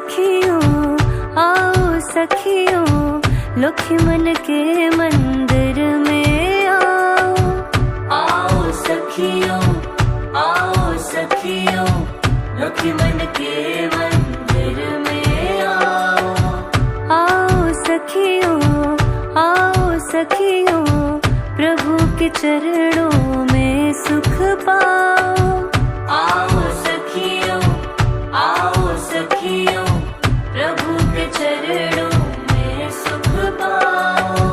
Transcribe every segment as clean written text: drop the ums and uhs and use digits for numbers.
सखियों, आओ सखियों, लौकी मन के मंदिर में आओ। आओ सखियों, आओ सखियों, लौकी मन के मंदिर में आओ। आओ सखियों, आओ सखियों, प्रभु के चरणों में सुख पाओ। आओ सखियों, आओ सखियों, प्रभु के चरणों में सुख पाओ।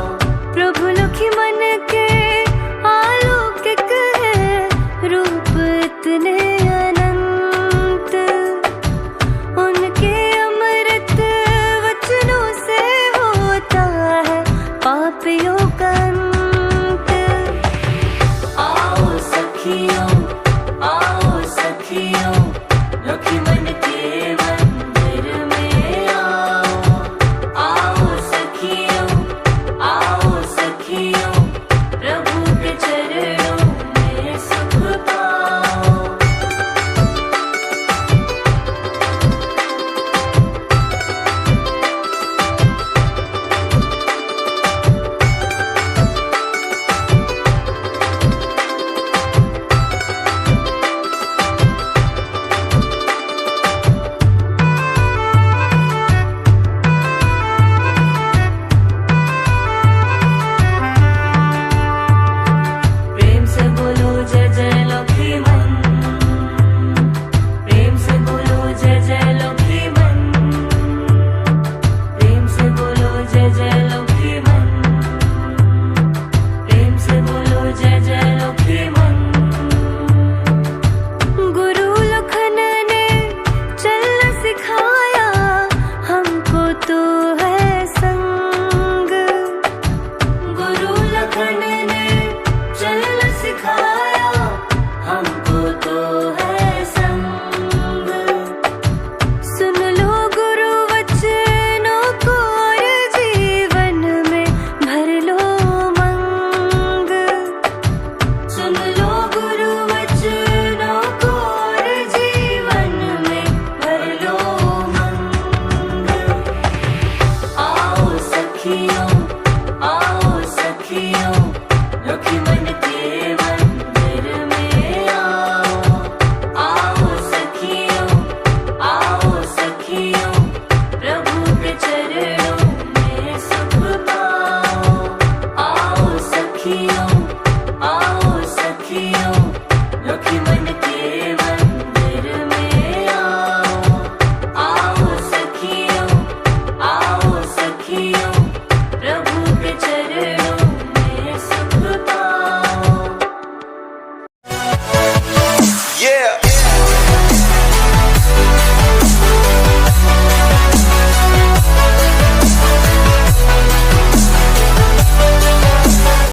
प्रभु लौकी मन के अलौकिक है रूप इतने अनंत, उनके अमृत वचनों से होता है पापियों का अंत। आओ सखियों,